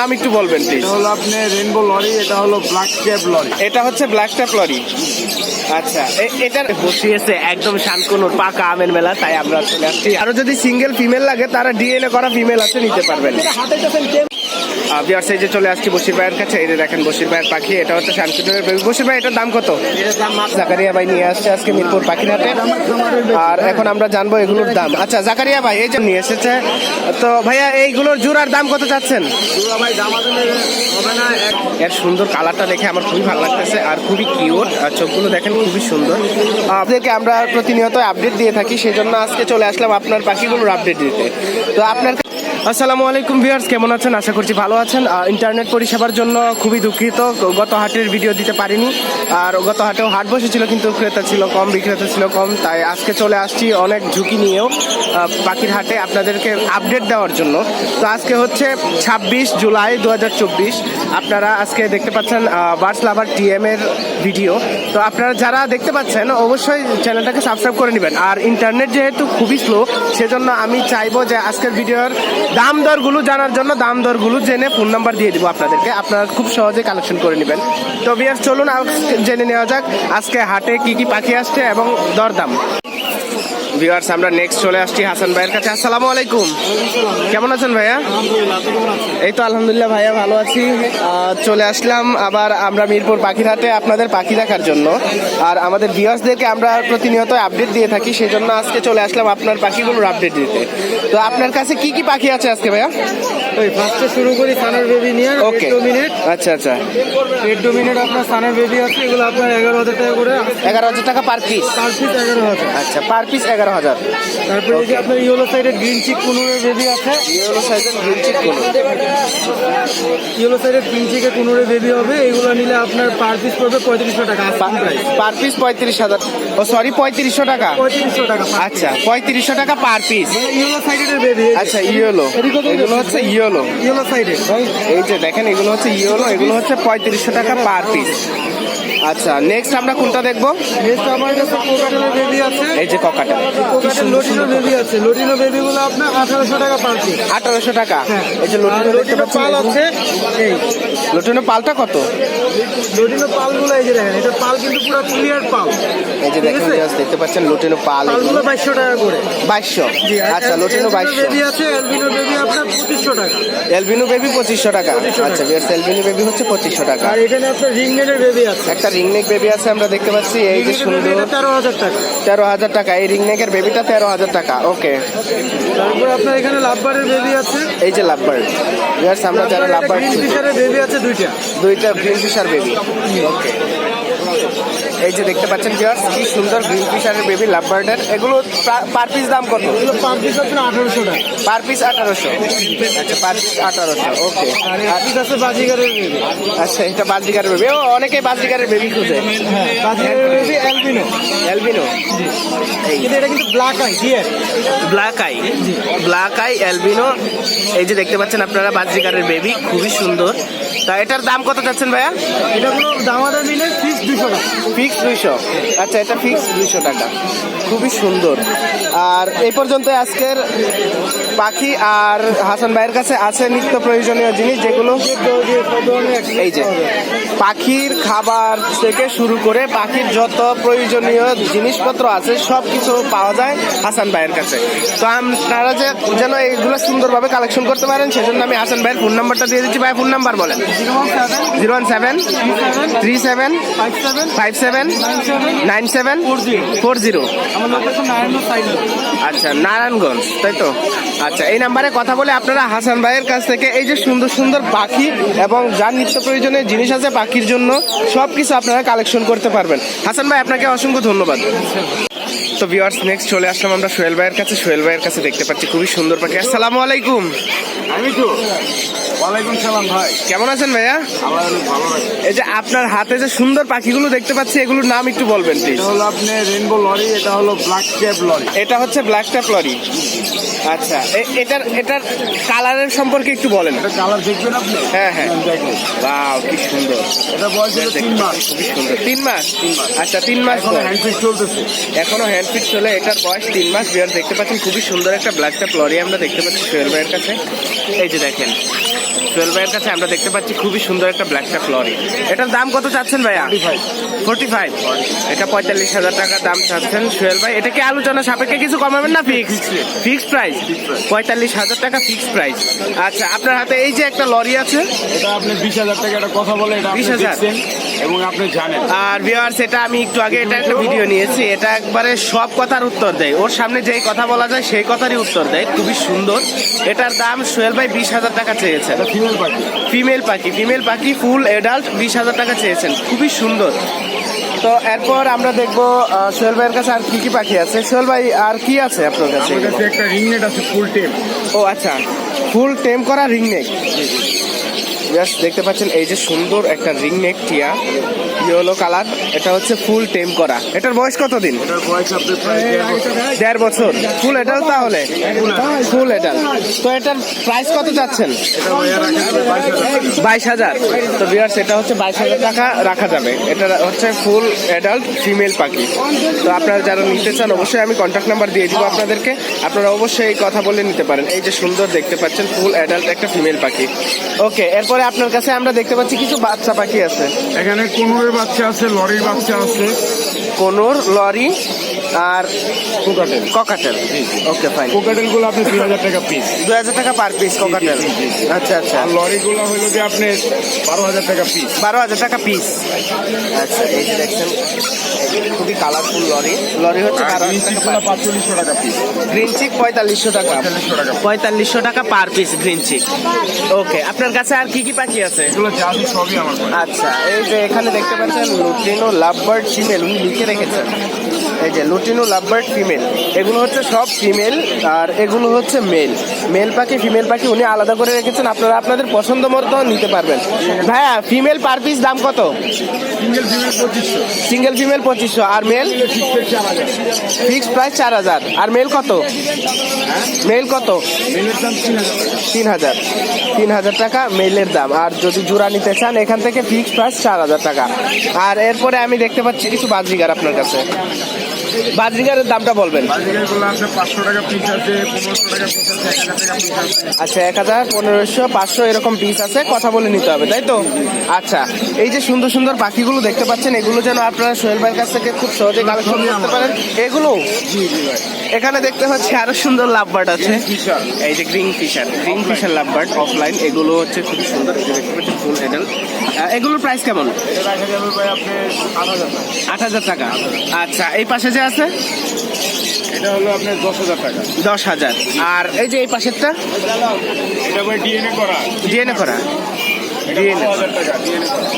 নাম একটু বলবেন প্লিজ। এটা হলো আপনি রেইনবো লরি, এটা হলো ব্ল্যাক ক্যাপ লরি। এটা হচ্ছে ব্ল্যাক ট্যাপ লরি। আচ্ছা, এটার বসিয়েছে একদম শানকুনুর পাকা আমের মেলা, তাই আমরা চলে আসছি। আরো যদি সিঙ্গেল ফিমেল লাগে তারা ডিএনএ করা ফিমেল আছে, নিতে পারবেন। ভিউয়ার্স, এই যে চলে আসছি বশির ভাইয়ের কাছে। এই যে দেখেন বশির ভাইয়ের পাখি, এটা হচ্ছে শানকুনুরের বেবি। বশির ভাই, এটার দাম কত? এটার দাম জাকারিয়া ভাই নিয়ে আসছে আজকে মিরপুর পাখির হাটে, আর এখন আমরা জানবো এগুলোর দাম। আচ্ছা জাকারিয়া ভাই, এই যে নিয়ে এসেছে তো ভাইয়া, এইগুলোর জোড়ার দাম কত চাচ্ছেন? ভাই দাম হবে না। এর সুন্দর কালারটা দেখে আমার খুবই ভালো লাগতেছে, আর খুবই কিউট, আর চোখগুলো দেখেন খুবই সুন্দর। আপনাদেরকে আমরা প্রতিনিয়ত আপডেট দিয়ে থাকি, সেই জন্য আজকে চলে আসলাম আপনার পাখিগুলোর আপডেট দিতে। তো আপনার আসসালামু আলাইকুম ভিউয়ার্স, কেমন আছেন? আশা করছি ভালো আছেন। ইন্টারনেট পরিষেবার জন্য খুবই দুঃখিত, গত হাটের ভিডিও দিতে পারিনি। আর গত হাটেও হাট বসেছিল, কিন্তু ক্রেতা ছিল কম, বিক্রেতা ছিল কম, তাই আজকে চলে আসছি অনেক ঝুঁকি নিয়েও পাখির হাটে আপনাদেরকে আপডেট দেওয়ার জন্য। তো আজকে হচ্ছে 26 জুলাই 2024। আপনারা আজকে দেখতে পাচ্ছেন বার্ডস লাভার টিএম এর ভিডিও। তো আপনারা যারা দেখতে পাচ্ছেন অবশ্যই চ্যানেলটাকে সাবস্ক্রাইব করে নেবেন। আর ইন্টারনেট যেহেতু খুবই স্লো, সেজন্য আমি চাইবো যে আজকের ভিডিওর দাম দরগুলো জানার জন্য দাম দরগুলো জেনে ফোন নাম্বার দিয়ে দিব আপনাদেরকে, আপনারা খুব সহজে কালেকশন করে নেবেন। তো ভিউয়ার্স, চলুন জেনে নেওয়া যাক আজকে হাটে কি কি পাখি আসছে এবং দরদাম। ভিউয়ার্স, আমরা নেক্সট চলে আসছি হাসান ভাইয়ের কাছে। আসসালামু আলাইকুম, কেমন আছেন ভাইয়া? এই তো আলহামদুলিল্লাহ ভাইয়া, ভালো আছি। চলে আসলাম আবার আমরা মিরপুর পাখির হাটে আপনাদের পাখি দেখার জন্য, আর আমাদের ভিউয়ার্সদেরকে আমরা প্রতিনিয়ত আপডেট দিয়ে থাকি, সেই জন্য আজকে চলে আসলাম আপনার পাখিগুলোর আপডেট দিতে। তো আপনার কাছে কি কি পাখি আছে আজকে ভাইয়া? ওই ফার্স্টে শুরু করি সানার বেবি নিয়ে। ওকে, আচ্ছা আচ্ছা। রেড ডোমিনেট আপনার সানার বেবি আছে, এগুলো আপনার 11,000 টাকা করে। 11,000 টাকা পার পিস? Per piece 11,000। আচ্ছা, পার পিস 11,000। তারপরে এই যে আপনার ইয়েলো সাইডের গ্রিন চিক কুনুরের বেবি আছে। ইয়েলো সাইজের গ্রিন চিক কুনুর, ইয়েলো সাইডের গ্রিন চিকের কুনুরের বেবি হবে। এগুলো নিলে আপনার পার পিস পড়বে 3500 টাকা। পার পিস 35,000, ও সরি 3500 টাকা। 3500 টাকা। আচ্ছা, 3500 টাকা পার পিস। ইয়েলো সাইডের বেবি। আচ্ছা, ইয়েলো, এগুলো হচ্ছে ইয়েলো। ইয়েলো সাইডের এই যে দেখেন, এগুলো হচ্ছে ইয়েলো, এগুলো হচ্ছে 3500 টাকা পার পিস। আচ্ছা, নেক্সট আমরা কোনটা দেখবো? নেক্সট আমার কাছে কোকাটেলের বেবি আছে। এই যে ককাটেল, কোকাটেল লোটিনো বেবি আছে। লোটিনো বেবিগুলো আপনার 1800 টাকা পার পিস। 1800 টাকা। হ্যাঁ। এই যে লোটিনো দেখতে পাচ্ছেন, পাল আছে। এই লোটিনো পালটা কত? লোটিনো পালগুলো এই যে দেখেন, এটা পাল কিন্তু পুরো ক্লিয়ার পাল। এই যে দেখেন, দেখতে পাচ্ছেন লোটিনো পাল, পালগুলো 2200 টাকা করে। 2200। আচ্ছা, লোটিনো 2200। বেবি আছে। এলবিনো বেবি আপনার 2500 টাকা। এলবিনো বেবি 2500 টাকা। আচ্ছা, এলবিনো বেবি হচ্ছে 2500 টাকা। আর এখানে আপনার রিংনেটের বেবি আছে। একটা রিংনেক বেবি আছে আমরা দেখতে পাচ্ছি, এই যে সুন্দর। 13,000 টাকা। 13,000 টাকা। এই রিংনেকের বেবিটা 13,000 টাকা। ওকে। তারপর আপনার এখানে লাভবারের বেবি আছে। এই যে লাভবার্ড, ভিউয়ার্স, আমরা যারা লাভবার্ড, গ্রিন ফিশারের বেবি আছে দুইটা গ্রিন ফিশার বেবি। ওকে, এই যে দেখতে পাচ্ছেন ভিউয়ার্স, কি সুন্দর গ্রিন ফিশারের বেবি লাভবার্ডের। এগুলো পার পিস দাম কত? এগুলো পার পিস আপনার 1800 টাকা। Per piece 1800। আচ্ছা, পার পিস 1800। ওকে। আর পিস আছে বাজিগারের বেবি। আচ্ছা, এটা বাজিগারের বেবি। ও, অনেকেই বাজিগারের বেবি খুঁজে। বাজিগারের বেবি এলবিনো। এলবিনো, কিন্তু এটা কিন্তু black eye deer. Black eye, black eye albino. এই যে দেখতে পাচ্ছেন আপনারা বাজিগারের বেবি, খুবই সুন্দর। তা এটার দাম কত চাচ্ছেন ভাইয়া? এটা কোনো দামাদা নিলে ফিক্স 200 টাকা। ফিক্স 200। আচ্ছা, এটা ফিক্স 200 টাকা, খুবই সুন্দর। আর এই পর্যন্ত আজকের পাখি। আর হাসান ভাইয়ের কাছে আছে নিত্য প্রয়োজনীয় জিনিস, যেগুলো এই যে পাখির খাবার থেকে শুরু করে পাখির যত প্রয়োজনীয় জিনিসপত্র আছে সব কিছু পাওয়া যায় হাসান ভাইয়ের কাছে। তো আপনারা যেন এইগুলো সুন্দরভাবে কালেকশন করতে পারেন, সেজন্য আমি হাসান ভাইয়ের ফোন নাম্বারটা দিয়ে দিচ্ছি। ভাই, ফোন নাম্বার বলেন। 01737579740। আচ্ছা, নারায়ণগঞ্জ, তাই তো? আচ্ছা, এই নাম্বারে কথা বলে আপনারা হাসান ভাইয়ের কাছ থেকে এই যে সুন্দর সুন্দর পাখি এবং যার নিত্য প্রয়োজনীয় জিনিস আছে পাখির জন্য সবকিছু আপনারা কালেকশন করতে পারবেন। হাসান ভাই, আপনাকে অসংখ্য ধন্যবাদ। তো ভিউয়ার্স, নেক্সট চলে আসলাম আমরা সোহেল ভাইয়ের কাছে। সোহেল ভাইয়ের কাছে দেখতে পাচ্ছি খুবই সুন্দর পাখি। আসসালামু আলাইকুম। আমি তো ওয়ালাইকুম সালাম ভাই, কেমন আছেন ভাইয়া? আমার অনেক ভালো লাগে। এই যে আপনার হাতে যে সুন্দর পাখিগুলো দেখতে পাচ্ছি, এগুলোর নাম একটু বলবেন প্লিজ। এটা হলো আপনার রেইনবো লরি, এটা হলো ব্ল্যাক ক্যাপ লরি। এটা হচ্ছে ব্ল্যাক ট্যাপ লরি। আচ্ছা এটার কালারের সম্পর্কে একটু বলেন। এটা কালার দেখবেন আপনি? হ্যাঁ হ্যাঁ, দেখবেন। ওয়াও কি সুন্দর। এটা বয়স হলো 3 মাস। খুবই সুন্দর। 3 মাস? আচ্ছা 3 মাস এখনো বয়স। হ্যান্ডফিট চলতেছে। এখনো হ্যান্ডফিট চলে, এটার বয়স 3 মাস। বিয়ার দেখতে পাচ্ছেন খুবই সুন্দর একটা ব্ল্যাক ট্যাপ লরি আমরা দেখতে পাচ্ছি সোহেল ভাইয়ের কাছে। এই যে দেখেন সোহেল ভাইয়ের কাছে আমরা দেখতে পাচ্ছি খুবই সুন্দর একটা ব্ল্যাক ট্যাপ লরি। এটার দাম কত চাচ্ছেন ভাইয়া? 45। এটা 45,000 টাকা দাম চাচ্ছেন সোহেল ভাই। এটা কি আলোচনা সাপেক্ষে কিছু কমাবেন না ফিক্সড প্রাইস? 45,000 টাকা ফিক্সড প্রাইস। আচ্ছা আপনার হাতে এই যে একটা লরি আছে, এটা আপনি 20,000 টাকা একটা কথা বলে, এটা আপনি 20,000 দেখছেন এবং আপনি জানেন। আর ভিউয়ার্স এটা আমি একটু আগে এটা একটা ভিডিও নিয়েছি, এটা একবারে সব কথার উত্তর দেয়। ওর সামনে যেই কথা বলা যায় সেই কথারই উত্তর দেয়, খুবই সুন্দর। এটার দাম সোহেল ভাই 20,000 টাকা চেয়েছেন। এটা ফিমেল পাখি। ফিমেল পাখি ফুল এডাল্ট 20,000 টাকা চেয়েছেন, খুবই সুন্দর। তো এরপর আমরা দেখবো সোহেল ভাইয়ের কাছে আর কি কি পাখি আছে। সোহেল ভাই আর কি আছে আপনার কাছে? আমার কাছে একটা রিংনেট আছে ফুল টেম। ও আচ্ছা, ফুল টেম করা রিং নেক। জাস্ট দেখতে পাচ্ছেন এই যে সুন্দর একটা রিং নেক টিয়া, ইয়েলো কালার। এটা হচ্ছে ফুল টেম করা। এটার বয়স কতদিন? এটার বয়স আপনার প্রায় 1.5 বছর। ফুল এডাল তাহলে? ফুল এডাল। তো এটার প্রাইস কত চাচ্ছেন? এটা ভাইয়া রাখা যাবে 22,000। 22,000। তো ভিউয়ার্স এটা হচ্ছে 22,000 টাকা রাখা যাবে। এটা হচ্ছে ফুল অ্যাডাল্ট ফিমেল পাখি। তো আপনারা যারা নিতে চান অবশ্যই আমি কন্ট্যাক্ট নাম্বার দিয়ে দিব আপনাদেরকে, আপনারা অবশ্যই এই কথা বলে নিতে পারেন। এই যে সুন্দর দেখতে পাচ্ছেন ফুল অ্যাডাল্ট একটা ফিমেল পাখি। ওকে, এরপরে আপনার কাছে আমরা দেখতে পাচ্ছি কিছু বাচ্চা পাখি আছে। এখানে কোনোরের বাচ্চা আছে, লরির বাচ্চা আছে, কোনোর, লরি আর cockatiel. Cockatiel. Okay fine. Cockatiel গুলো আপনি 2,000 টাকা পিস। 2,000 টাকা পার পিস ককাটেল। আচ্ছা আচ্ছা। আর লরি গুলো হইলো যে আপনি 12,000 টাকা পিস। 12,000 টাকা পিস। আচ্ছা এই যে দেখছেন খুবই কালারফুল লরি। লরি হচ্ছে 12,000 টাকা পার পিস। 4500 টাকা পিস। গ্রিন চিক 4500 টাকা। 4500 টাকা পার পিস গ্রিন চিক। ওকে, আপনার কাছে আর কি কি পাখি আছে? এগুলো যা আছে সবই আমার কাছে। আচ্ছা এই যে এখানে দেখতে পাচ্ছেন লুটিনো লাভবার্ড ফিমেল, উনি লিখে রেখেছেন। এই যে লুটিনো লাভবার্ড ফিমেল, এগুলো হচ্ছে সব ফিমেল আর এগুলো হচ্ছে মেল। মেল পাখি ফিমেল পাখি উনি আলাদা করে রেখেছেন, আপনারা আপনাদের পছন্দ মতো নিতে পারবেন। ভাইয়া ফিমেল পার পিস দাম কত? Single female 2500। সিঙ্গেল ফিমেল 2500 আর মেল ফিক্সড প্রাইস 4,000। আর মেল কত? মেল কত? মেলের দাম 3,000। 3,000 টাকা মেলের দাম। আর যদি জোড়া নিতে চান এখান থেকে ফিক্সড প্রাইস 4,000 টাকা। আর এরপরে আমি দেখতে পাচ্ছি কিছু বাজরিগার আপনার কাছে। বাজরিগারের দামটা বলবেন। বাজিকারগুলো আছে 500 টাকা পিস আছে, 1500 টাকা পিস আছে, 1,000 টাকা পিস আছে। আচ্ছা 1,000, 1500, 500 এরকম পিস আছে, কথা বলে নিতে হবে তাই তো? আচ্ছা এই যে সুন্দর সুন্দর পাখিগুলো দেখতে পাচ্ছেন, এগুলো যেন আপনারা সোহেল ভাইয়ের কাছ থেকে খুব সহজে কালেকশন করতে পারেন। এগুলো জি জি ভাই। এখানে দেখতে পাচ্ছি আরো সুন্দর লাভবার্ড আছে। ফিশার। এই যে গ্রিন ফিশার লাভবার্ড অফলাইন, এগুলো হচ্ছে খুবই সুন্দর। এই যে দেখতে পাচ্ছি ফুল এডাল। এগুলোর প্রাইস কেমন? এটা রাখা যাবে ভাই আপনি 8,000 টাকা। 8,000 টাকা। আচ্ছা এই পাশে যে আছে এটা হলো আপনার 10,000 টাকা। 10,000। আর এই যে এই পাশেরটা এটা ভাই ডিএনএ করা। ডিএনএ করা। এটা 12,000 টাকা ডিএনএ করা।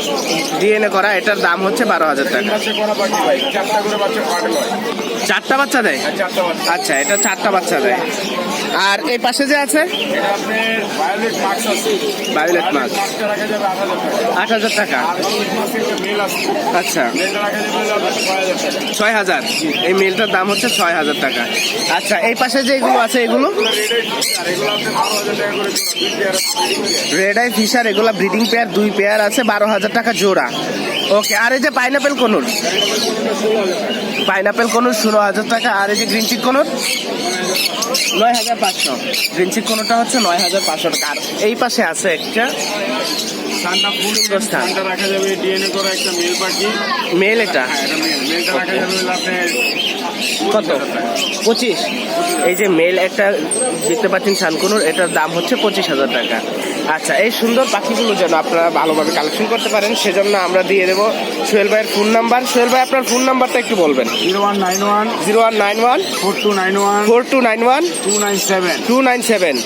ডিএনএ করা, এটার দাম হচ্ছে 12,000 টাকা। বাচ্চা করা পাখি ভাই, 4টা করে বাচ্চা পাগল হয়। 4টা বাচ্চা দেয়? আর 4টা বাচ্চা। আচ্ছা এটা 4টা বাচ্চা দেয়। আর এই পাশে যে আছে এটা আপনার ভায়োলেট মার্কস আছে। Violet marks. মার্কসটা রাখা যাবে 8,000 টাকা। 8,000 টাকা। আর এই মাসে একটা মেল আছে। আচ্ছা মেলটা রাখা যাবে হলো আপনার 6,000 টাকা। 6,000। এই মেলটার দাম হচ্ছে 6,000 টাকা। আচ্ছা এই পাশে যে এগুলো আছে এগুলো এগুলো রেড আই আর এগুলো আপনার 12,000 টাকা করে জোড়া। 2 পেয়ার আছে। রেড আই ফিশার, এগুলো ব্রিডিং পেয়ার 2 পেয়ার আছে, 12,000 টাকা জোড়া। ওকে, আর এই যে পাইনাপেল কোনুর, পাইনাপেল কোনুর 16,000 টাকা। আর এই যে গ্রিন চিক কোনুর 9,500। গ্রিন চিক কোনুরটা হচ্ছে 9,500 টাকা। আর এই পাশে আছে একটা সান্টা ফুল স্থান। সান্টা রাখা যাবে ডিএনএ করা একটা মেল পাখি। মেল। এটা হ্যাঁ এটা মেল। মেলটা রাখা যাবে হলো আপনার কত? 25। এই যে মেল একটা দেখতে পাচ্ছেন শানকুনুর, এটার দাম হচ্ছে 25,000 টাকা। আচ্ছা এই সুন্দর পাখিগুলো যেন আপনারা ভালোভাবে কালেকশন করতে পারেন সেজন্য আমরা দিয়ে দেবো সোহেল ভাইয়ের ফোন নাম্বার। সোহেল ভাই আপনার ফোন নাম্বারটা একটু বলবেন। 0191 0191 4291 4291 297 297।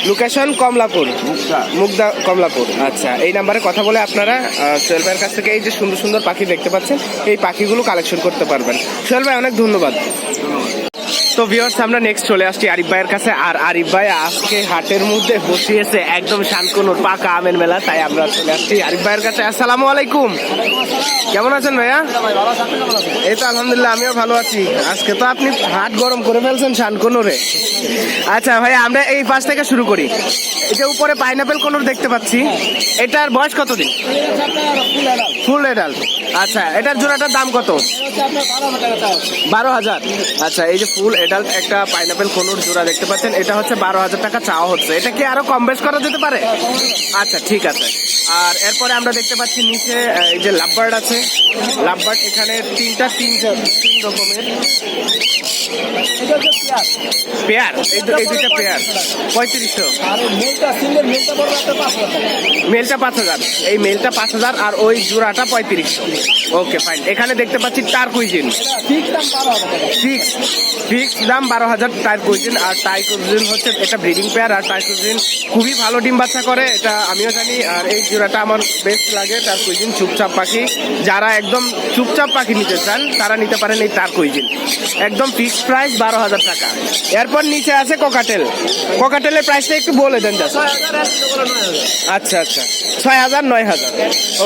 লোকেশন কমলাপুর, মুগদা কমলাপুর। আচ্ছা এই নাম্বারে কথা বলে আপনারা সোহেল ভাইয়ের কাছ থেকে এই যে সুন্দর সুন্দর পাখি দেখতে পাচ্ছেন এই পাখিগুলো কালেকশন করতে পারবেন। সোহেল ভাই অনেক ধন্যবাদ। তো ভিউয়ার্স আমরা নেক্সট চলে আসছি আরিফ ভাইয়ের কাছে। আর আরিফ ভাই আজকে হাটের মধ্যে বসিয়েছে একদম শানকুনুর পাকা আমের মেলা, তাই আমরা চলে আসছি আরিফ ভাইয়ের কাছে। আসসালামু আলাইকুম, কেমন আছেন ভাইয়া? এই তো আলহামদুলিল্লাহ, আমিও ভালো আছি। আজকে তো আপনি হাট গরম করে ফেলছেন শানকুনুরে। আচ্ছা ভাইয়া, আমরা এই পাশ থেকে শুরু করি। এই যে উপরে পাইনাপেল কোনুর দেখতে পাচ্ছি, এটার বয়স কতদিন? ফুল এডাল্ট। আচ্ছা, এটার জোড়াটার দাম কত? 12,000। আচ্ছা, এই যে ফুল এডাল্ট একটা পাইনাপেল কোনুর জোড়া দেখতে পাচ্ছেন, এটা হচ্ছে 12,000 টাকা চাওয়া হচ্ছে। এটা কি আরো কম বেশ করা যেতে পারে? আচ্ছা ঠিক আছে। আর এরপরে আমরা দেখতে পাচ্ছি নিচে এই যে লাভবার্ড আছে। লাভবার্ড এখানে তিন রকমের পেয়ার, এই দুইটা পেয়ার 3500। মেলটা 5,000, এই মেলটা 5,000 আর ওই জোড়াটা 3500। Okay fine. এখানে দেখতে পাচ্ছি টার কুইজিন, ফিক্স দাম 12,000 টার কুইজিন। আর টাই কুইজিন হচ্ছে এটা ব্রিডিং পেয়ার, আর টাই কুইজিন খুবই ভালো ডিম বাচ্চা করে, এটা আমিও জানি। আর এই জোড়াটা আমার বেস্ট লাগে, টার কুইজিন চুপচাপ পাখি। যারা একদম চুপচাপ পাখি নিতে চান তারা নিতে পারেন এই টার কুইজিন। একদম ফিক্সড প্রাইস 12,000 টাকা। এরপর নিচে আছে কোকাটেল। কোকাটেলের প্রাইসটা একটু বলে দেন জাস্ট। আচ্ছা 6,000 9,000।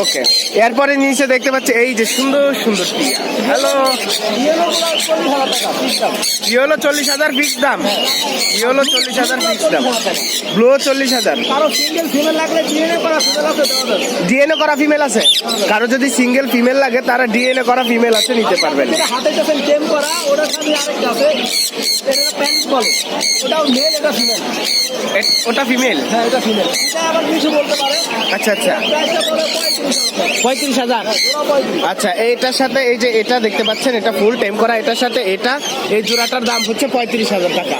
ওকে। এরপরে নিচে দেখতে পাচ্ছি এই যে সুন্দর সুন্দর টিয়া। হ্যালো, ইয়েলো 40,000 ফিক্স দাম। ইয়েলো 40,000 ফিক্স দাম। ব্লু 40,000। ডিএনএ করা ফিমেল আছে? কারো যদি সিঙ্গেল ফিমেল লাগে তারা ডিএনএ করা ফিমেল আছে, নিতে পারবেন। ওটা ফিমেল? আচ্ছা 35,000। আচ্ছা, এইটার সাথে এই যে এটা দেখতে পাচ্ছেন, এটা ফুল টেম করা, এটার সাথে এটা, এই জোড়াটার দাম হচ্ছে 35,000 টাকা।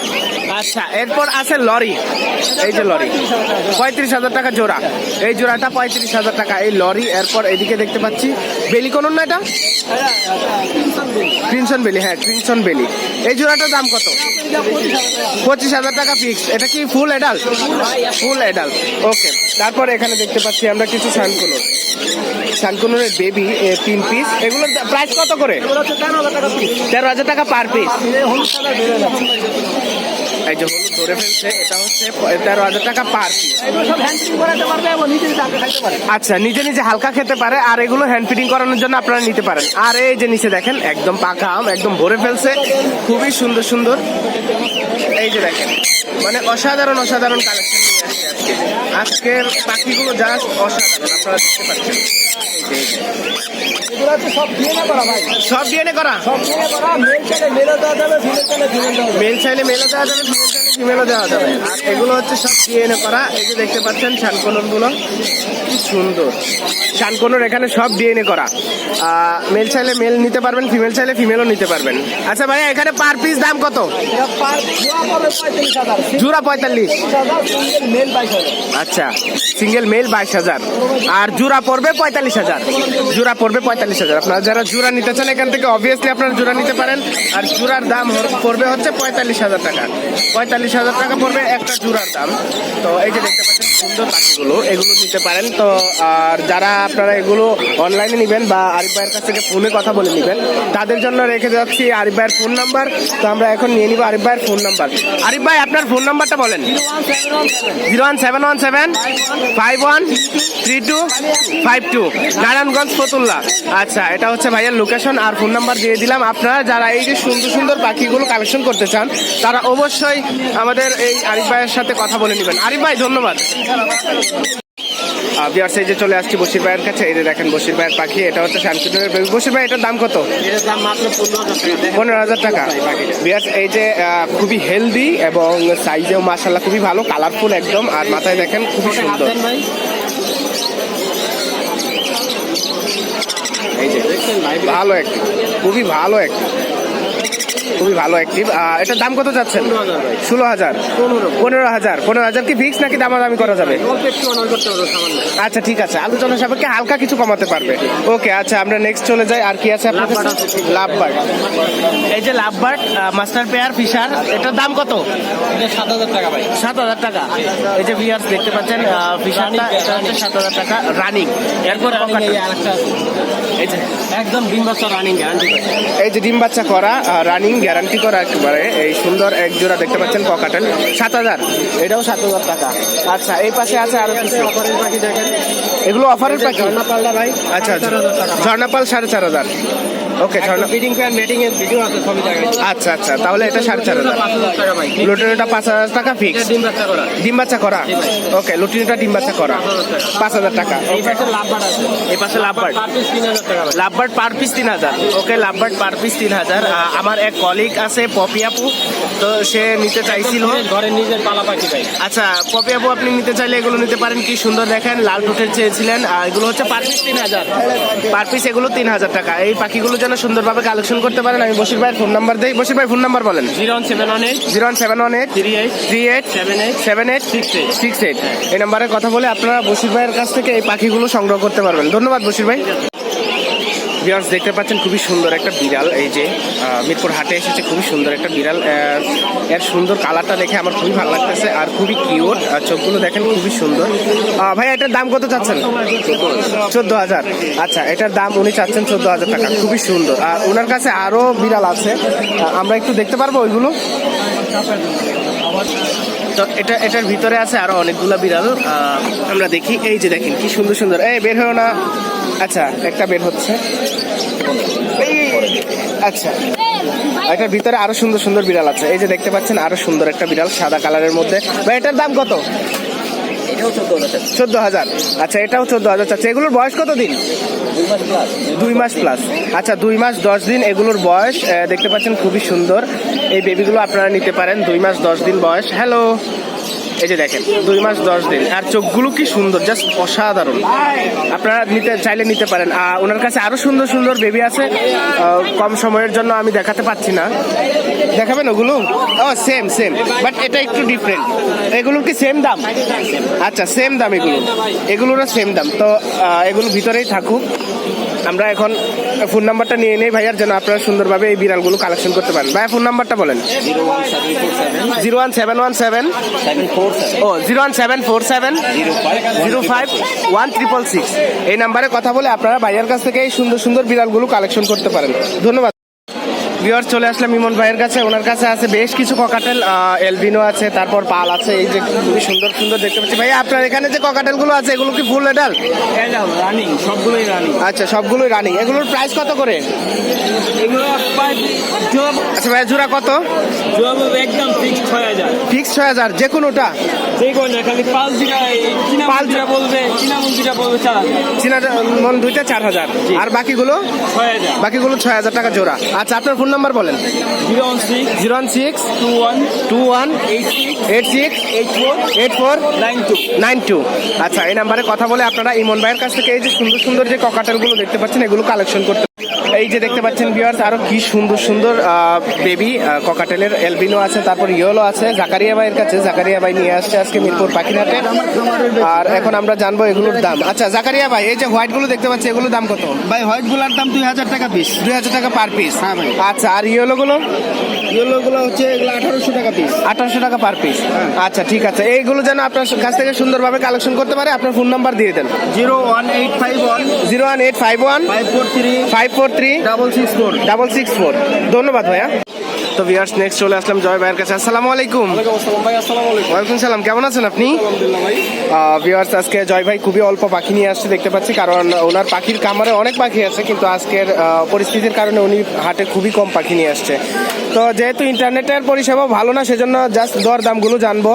আচ্ছা, এরপর আছে লরি। এই যে লরি 35,000 টাকা জোড়া, এই জোড়াটা 35,000 টাকা এই লরি। এরপর এদিকে দেখতে পাচ্ছি বেলি কোন না, এটা ক্রিমসন বেলি। হ্যাঁ, ক্রিমসন বেলি। এই জোড়াটার দাম কত? 25,000 টাকা ফিক্স। এটা কি ফুল এডাল্ট? ফুল এডাল্ট। ওকে। তারপর এখানে দেখতে পাচ্ছি আমরা কিছু শানকুনুরের বেবি 3 পিস। এগুলোর প্রাইস কত করে? 13,000 টাকা পার পিস। এই যে হলুদ ধরে ফেলছে, এটা হচ্ছে 13,000 টাকা পার পিস। আচ্ছা, নিজে হালকা খেতে পারে, আর এগুলো হ্যান্ড ফিডিং করানোর জন্য আপনারা নিতে পারেন। আর এই যে নিচে দেখেন একদম পাকা আম, একদম ভরে ফেলছে, খুবই সুন্দর সুন্দর। এই যে দেখেন, মানে অসাধারণ কালেকশন নিয়ে আসছে আজকে। আজকের পাখিগুলো জাস্ট অসাধারণ, আপনারা দেখতে পাচ্ছেন। সব ডিএনএ করা, মেল চাইলে মেলও দেওয়া যাবে, ফিমেলও দেওয়া যাবে। আর এগুলো হচ্ছে সব ডিএনএ করা। এই যে দেখতে পাচ্ছেন শানকুনুর গুলো কি সুন্দর। শানকুনুর এখানে সব ডিএনএ করা। মেল চাইলে মেল নিতে পারবেন, ফিমেল চাইলে ফিমেলও নিতে পারবেন। আচ্ছা ভাইয়া, এখানে পার পিস দাম কত? জোড়া 45। আচ্ছা, সিঙ্গেল মেল 22,000 আর জোড়া পড়বে 45,000। জোড়া পড়বে 45,000। আপনারা যারা জোড়া নিতে চান এখান থেকে অবভিয়াসলি আপনারা জোড়া নিতে পারেন। আর জোড়ার দাম পড়বে হচ্ছে 45,000 টাকা। 45,000 টাকা পড়বে একটা জোড়ার দাম। তো এই যে দেখতে পাচ্ছেন সুন্দর পাখিগুলো, এগুলো নিতে পারেন। তো আর যারা আপনারা এগুলো অনলাইনে নেবেন বা আরিফ ভাইয়ের কাছ থেকে ফোনে কথা বলে নেবেন, তাদের জন্য রেখে যাচ্ছি আরিফ ভাইয়ের ফোন নাম্বার। তো আমরা এখন নিয়ে নিব আরিফ ভাইয়ের ফোন নাম্বার। আরিফ ভাই, আপনার ফোন নাম্বারটা বলেন। 01717 513252, নারায়ণগঞ্জ ফতুল্লা। আচ্ছা, এটা হচ্ছে ভাইয়ের লোকেশন আর ফোন নাম্বার দিয়ে দিলাম। আপনারা যারা এই যে সুন্দর সুন্দর পাখিগুলো কালেকশন করতে চান তারা অবশ্যই আমাদের এই আরিফ ভাইয়ের সাথে কথা বলে নেবেন। আরিফ ভাই ধন্যবাদ। ভিউয়ার্স, এই যে চলে আসছি বশির ভাইয়ের কাছে। এই যে দেখেন বশির ভাইয়ের পাখি, এটা হচ্ছে শানকুনুরের বেবি। বশির ভাই, এটার দাম কত? এটার দাম মাত্র 15,000 টাকা। ভিউয়ার্স, এই যে খুবই হেলদি এবং সাইজেও মাশাআল্লাহ খুবই ভালো, কালারফুল একদম। আর মাথায় দেখেন খুবই সুন্দর। এই যে ভালো একটি, খুবই ভালো একটি, খুবই ভালো অ্যাক্টিভ। এটার দাম কত যাচ্ছেন? 16,000। 15,000 কি ফিক্স নাকি দামাদামি করা যাবে? আচ্ছা ঠিক আছে, আলোচনা সাপেক্ষে হালকা কিছু কমাতে পারবে। ওকে। আচ্ছা, আমরা নেক্সট চলে যাই। আর কি আছে আপনার কাছে? লাভবার্ড। এই যে লাভবার্ড মাস্টার পেয়ার ফিশার, এটার দাম কত? 7,000 টাকা ভাই। 7,000 টাকা। এই যে ভিউয়ার্স দেখতে পাচ্ছেন ফিশারটা, এটা হচ্ছে 7,000 টাকা রানিং। এরপর এই যে একদম ডিম বাচ্চা রানিং গ্যারান্টি। এই যে ডিম বাচ্চা করা রানিং গ্যারান্টি করা একেবারে। এই সুন্দর এক জোড়া দেখতে পাচ্ছেন ককাটেল 7,000, এটাও 7,000 টাকা। আচ্ছা এই পাশে আছে আরো কিছু অফারের পাখি দেখেন, এগুলো অফারের পাখি। ঝর্ণাপালটা ভাই আচ্ছা আচ্ছা 4,500 টাকা। ঝর্ণাপাল 4,500। ওকে ঝর্ণা, ফিডিং ফ্যান মেটিং এর ভিডিও আছে সবই জায়গায়। আচ্ছা আচ্ছা তাহলে এটা 4,500। 5,000 টাকা ভাই। লুটিনোটা 5,000 টাকা ফিক্স। ডিম বাচ্চা করা। ডিম বাচ্চা করা, ওকে লুটিনোটা ডিম বাচ্চা করা 5,000 টাকা। এই পাশে লাভবার্ড আছে, এই পাশে লাভবার্ড, পার পিস 3,000 টাকা ভাই। Lovebird per piece 3,000। ওকে লাভবার্ড পার পিস 3,000। আমার এক কলিগ আছে পপি আপু, তো সে নিতে চাইছিল। ঘরের নিজের পালা পাখি ভাই। আচ্ছা পপি আপু আপনি নিতে চাইলে এগুলো নিতে পারেন, কি সুন্দর দেখেন লাল টুটের চেয়েছিলেন। এগুলো হচ্ছে পার পিস 3,000, পার পিস এগুলো 3,000 টাকা। এই পাখিগুলো যেন সুন্দরভাবে কালেকশন করতে পারেন। আমি বশির ভাইয়ের ফোন নাম্বার দেই। বশির ভাই ফোন নাম্বার বলেন। 01718 01718 38 38 78 78 68। এই নাম্বারে কথা বলে আপনারা বশির ভাইয়ের কাছ থেকে এই পাখিগুলো সংগ্রহ করতে পারবেন। ধন্যবাদ বশির ভাই। ভিউয়ার্স দেখতে পাচ্ছেন খুবই সুন্দর একটা বিড়াল, এই যে মিরপুর হাটে এসেছে খুবই সুন্দর একটা বিড়াল। এর সুন্দর কালারটা দেখে আমার খুবই ভালো লাগতেছে আর খুবই কিউট। আর চোখগুলো দেখেন খুবই সুন্দর। ভাই এটার দাম কত চাচ্ছেন? 14,000। আচ্ছা এটার দাম উনি চাচ্ছেন 14,000 টাকা, খুবই সুন্দর। আর ওনার কাছে আরো বিড়াল আছে, আমরা একটু দেখতে পারবো ওইগুলো? তো এটার ভিতরে আছে আরো অনেকগুলো বিড়াল, আমরা দেখি। এই যে দেখেন কি সুন্দর সুন্দর, এই বের হয়েও না। আচ্ছা একটা বের হচ্ছে, আচ্ছা এটার ভিতরে আরো সুন্দর সুন্দর বিড়াল আছে। এই যে দেখতে পাচ্ছেন আরো সুন্দর একটা বিড়াল সাদা কালারের মধ্যে। ভাই এটার দাম কত? 14,000। আচ্ছা এটাও 14,000 চাচ্ছে। এগুলোর বয়স কত দিন? 2 মাস প্লাস। আচ্ছা 2 মাস 10 দিন এগুলোর বয়স। দেখতে পাচ্ছেন খুবই সুন্দর এই বেবিগুলো, আপনারা নিতে পারেন। 2 মাস 10 দিন বয়স। হ্যালো, এই যে দেখেন 2 মাস 10 দিন। আর চোখগুলো কি সুন্দর, জাস্ট অসাধারণ। আপনারা নিতে চাইলে নিতে পারেন। ওনার কাছে আরো সুন্দর সুন্দর বেবি আছে, কম সময়ের জন্য আমি দেখাতে পাচ্ছি না। দেখাবেন ওগুলো? ও সেম সেম, বাট এটা একটু ডিফারেন্ট। এগুলোর কি সেম দাম? আচ্ছা সেম দাম, এগুলোরও সেম দাম। তো এগুলো ভিতরেই থাকুক। আমরা এখন ফোন নাম্বারটা নিয়ে নেই ভাইয়ার, যেন আপনারা সুন্দরভাবে এই বিড়ালগুলো কালেকশন করতে পারেন। ভাইয়া ফোন নাম্বারটা বলেন। 01747 01747 05 166। এই নাম্বারে কথা বলে আপনারা ভাইয়ার কাছ থেকে এই সুন্দর সুন্দর বিড়ালগুলো কালেকশন করতে পারেন। ধন্যবাদ। ভিউয়ার্স চলে আসলাম ইমন ভাইয়ের কাছে। ওনার কাছে আছে বেশ কিছু ককাটেল, এলবিনো আছে, তারপর পাল আছে। এই যে খুবই সুন্দর সুন্দর দেখতে পাচ্ছি। ভাই আপনার এখানে যে ককাটেলগুলো আছে এগুলো কি ফুল এডাল? রানিং, সবগুলোই রানিং। আচ্ছা সবগুলোই রানিং। এগুলোর প্রাইস কত করে? এগুলো আচ্ছা ভাই জোড়া কত? একদম ফিক্সড 6,000। ফিক্স 6,000 যে কোনোটা? যে কোনো না, খালি পাল দিটা পাল দিটা বলবে, চিনামুল দিটা বলবে 4,000। চীনা মন দুইটা 4,000, আর বাকিগুলো 6,000। বাকিগুলো 6,000 টাকা জোড়া। আচ্ছা আপনার ফোন নাম্বার বলেন। 016 016 21 21 86 86 84 84 92। 92। আচ্ছা এই নাম্বারে কথা বলে আপনারা ইমন ভাইয়ের কাছ থেকে এই যে সুন্দর সুন্দর যে ককাটেলগুলো দেখতে পাচ্ছেন এগুলো কালেকশন করতে। এই যে দেখতে পাচ্ছেন ভিউয়ার্স আরো কি সুন্দর সুন্দর বেবি ককাটেলের এলবিনো আছে, তারপর ইয়েলো আছে। জাকারিয়া ভাইয়ের কাছে, জাকারিয়া ভাই নিয়ে আসছে আজকে মিরপুর পাখিরহাটে। আর এখন আমরা জানবো এগুলোর দাম। আচ্ছা জাকারিয়া ভাই এই যে হোয়াইট গুলো দেখতে পাচ্ছি এগুলোর দাম কত? ভাই হোয়াইট গুলার দাম 2,000 টাকা পিস। 2,000 টাকা পার পিস। হ্যাঁ ভাই। আচ্ছা আর ইয়েলো গুলো? ইয়েলো গুলো হচ্ছে এগুলো 1,800 টাকা পিস। 1,800 টাকা পার পিস। আচ্ছা ঠিক আছে, এইগুলো যেন আপনার কাছ থেকে সুন্দরভাবে কালেকশন করতে পারে আপনার ফোন নাম্বার দিয়ে দেন। 01851 01851 543 543 664 664। ধন্যবাদ ভাইয়া। তো ভিউয়ার্স নেক্সট চলে আসলাম জয় ভাইয়ের কাছে। আসসালামু আলাইকুম। ভাই আসসালামু আলাইকুম। ওয়ালাইকুম সালাম, কেমন আছেন আপনি? আলহামদুলিল্লাহ ভাই। ভিউয়ার্স আজকে জয় ভাই খুবই অল্প পাখি নিয়ে আসছে দেখতে পাচ্ছি, কারণ ওনার পাখির কামারে অনেক পাখি আছে, কিন্তু আজকের পরিস্থিতির কারণে উনি হাটে খুবই কম পাখি নিয়ে আসছে। তো যেহেতু ইন্টারনেটের পরিষেবা ভালো না, সেজন্য জাস্ট দর দামগুলো জানবো।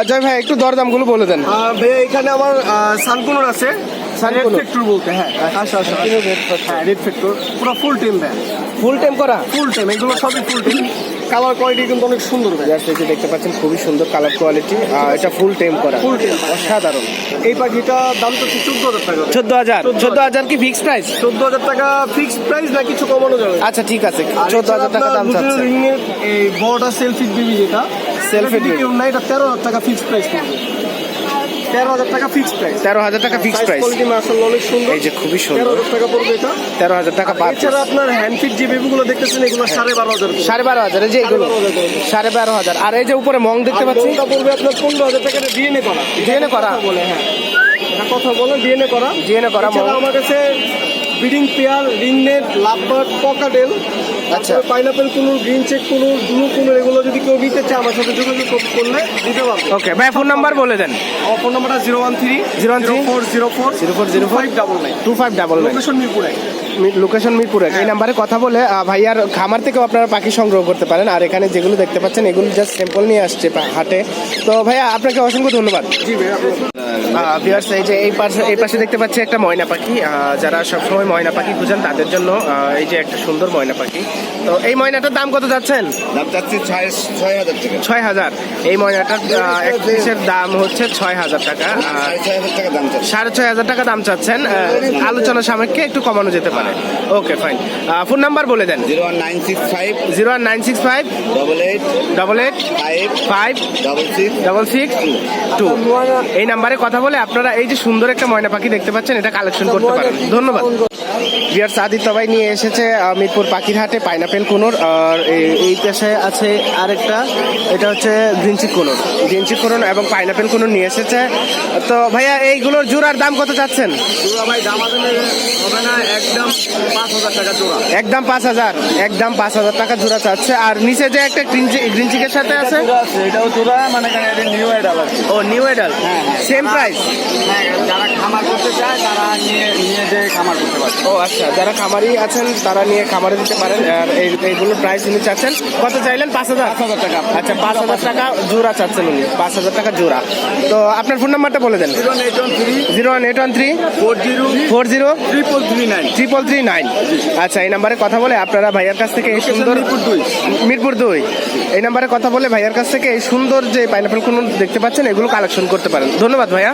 জয় ভাই একটু দর দামগুলো বলে দেন। ভাই এখানে আমার সানকুনোর আছে। সানকুনো? রেড ফ্যাক্টর বলতে, হ্যাঁ। আচ্ছা হ্যাঁ রেড ফ্যাক্টর পুরো ফুল টিম দেয়। ফুল টাইম করা? ফুল টিম, এগুলো সবই ফুল টিম। কালার কোয়ালিটি কিন্তু অনেক সুন্দর ভাই। জাস্ট এই যে দেখতে পাচ্ছেন খুবই সুন্দর কালার কোয়ালিটি, এটা ফুল টাইম করা, ফুল টিম অসাধারণ। এই পাখিটা দাম তো 14,000 টাকা। 14,000? 14,000 কি ফিক্স প্রাইস? 14,000 টাকা ফিক্সড প্রাইস না, কিছু কমানো যাবে? আচ্ছা ঠিক আছে, 14,000 টাকা দাম চাচ্ছে। এই বড়টা সেলফি বিবি যেটা সেলফি বিবি না, এটা 13,000 টাকা ফিক্সড প্রাইস পড়বে। 13,000 টাকা ফিক্সড প্রাইস। 13,000 টাকা ফিক্স প্রাইস। কোয়ালিটি মাশাআল্লাহ অনেক সুন্দর। এই যে খুবই সুন্দর। 13,000 টাকা পড়বে এটা। 13,000 টাকা পার পিস। এছাড়া আপনার হ্যান্ড ফিট যে বেবিগুলো দেখতেছেন এগুলো 12,500। 12,500 এই যে এগুলো 12,500। আর এই যে উপরে মং দেখতে পাচ্ছি এটা পড়বে আপনার 15,000 টাকা। ডিএনএ করা। ডিএনএ করা বলে, হ্যাঁ এটা কথা বলে ডিএনএ করা। ডিএনএ করা মং। এছাড়া আমার কাছে ব্রিডিং পেয়ার, রিংনেট, লাভবার্ড, পকাটেল, আচ্ছা। Pineapple conure, green cheek conure, blue conure, এগুলো যদি কেউ নিতে চায় আমার সাথে যোগাযোগ করলে দিতে পারবে। ওকে ভাই, ফোন নাম্বার বলে দেন। আমার ফোন নাম্বারটা 013 0404 0599 2599। লোকেশন মিরপুর এক। লোকেশন মিরপুরে। এই নাম্বারে কথা বলে ভাইয়ার খামার থেকেও আপনারা পাখি সংগ্রহ করতে পারেন। আর এখানে যেগুলো দেখতে পাচ্ছেন এগুলো জাস্ট স্যাম্পল নিয়ে আসছে হাটে। তো ভাইয়া আপনাকে অসংখ্য ধন্যবাদ। জি ভাই, ভিউয়ার্স, এই যে এই পাশে দেখতে পাচ্ছি একটা ময়না পাখি। যারা সবসময় ময়না পাখি খুঁজেন তাদের জন্য এই যে একটা সুন্দর ময়না পাখি। তো এই ময়নাটার দাম কত যাচ্ছেন? দাম চাচ্ছি 6,000 টাকা। 6,000। এই ময়নাটার এক পিসের দাম হচ্ছে 6,000 টাকা। 6,500 টাকা দাম চাচ্ছি। 6,500 টাকা দাম চাচ্ছেন। আলোচনা সাপেক্ষে একটু কমানো যেতে পারে। Okay fine. ফোন নাম্বার বলে দেন। 01965 01965 88 88 5 5 66 66 2। এই নাম্বারে কথা বলে আপনারা এই যে সুন্দর একটা ময়না পাখি দেখতে পাচ্ছেন এটা কালেকশন করতে পারেন। ধন্যবাদ। ভিউয়ার্স, আদিত্য ভাই নিয়ে এসেছে মিরপুর পাখির হাটে পাইনাপেল কুনুর। আর এই পাশে আছে আরেকটা, এটা হচ্ছে গ্রিনচিক কুনুর এবং পাইনাপেল কুনুর নিয়ে এসেছে। তো ভাইয়া এইগুলোর জোড়ার দাম কত চাচ্ছেন? জোড়া ভাই দাম হবে না, একদম 5,000 টাকা জোড়া। একদম 5,000 টাকা জোড়া চাচ্ছে। আর নিচে যে একটা গ্রিনচিকের সাথে আছে, এটাও জোড়া, মানে এটা নিউ অ্যাডাল আছে। ও নিউ এডাল, সেম প্রাইস। যারা খামার করতে চায় তারা নিয়ে যে খামার করতে পারে। ও আচ্ছা, যারা খামারি আছেন তারা নিয়ে খামারে দিতে পারেন। আর এইগুলোর প্রাইস উনি চাচ্ছেন কত চাইলেন? 5,000 টাকা। আচ্ছা, 5,000 টাকা জোড়া চাচ্ছেন উনি, 5,000 টাকা জোড়া। তো আপনার ফোন নাম্বারটা বলে দেন। 01813 40 339। আচ্ছা, এই নাম্বারে কথা বলে আপনারা ভাইয়ার কাছ থেকে এই সুন্দর মিরপুর 2 এই নাম্বারে কথা বলে ভাইয়ার কাছ থেকে এই সুন্দর যে পাইনাপেল কুনুর দেখতে পাচ্ছেন এগুলো কালেকশন করতে পারেন। ধন্যবাদ ভাইয়া।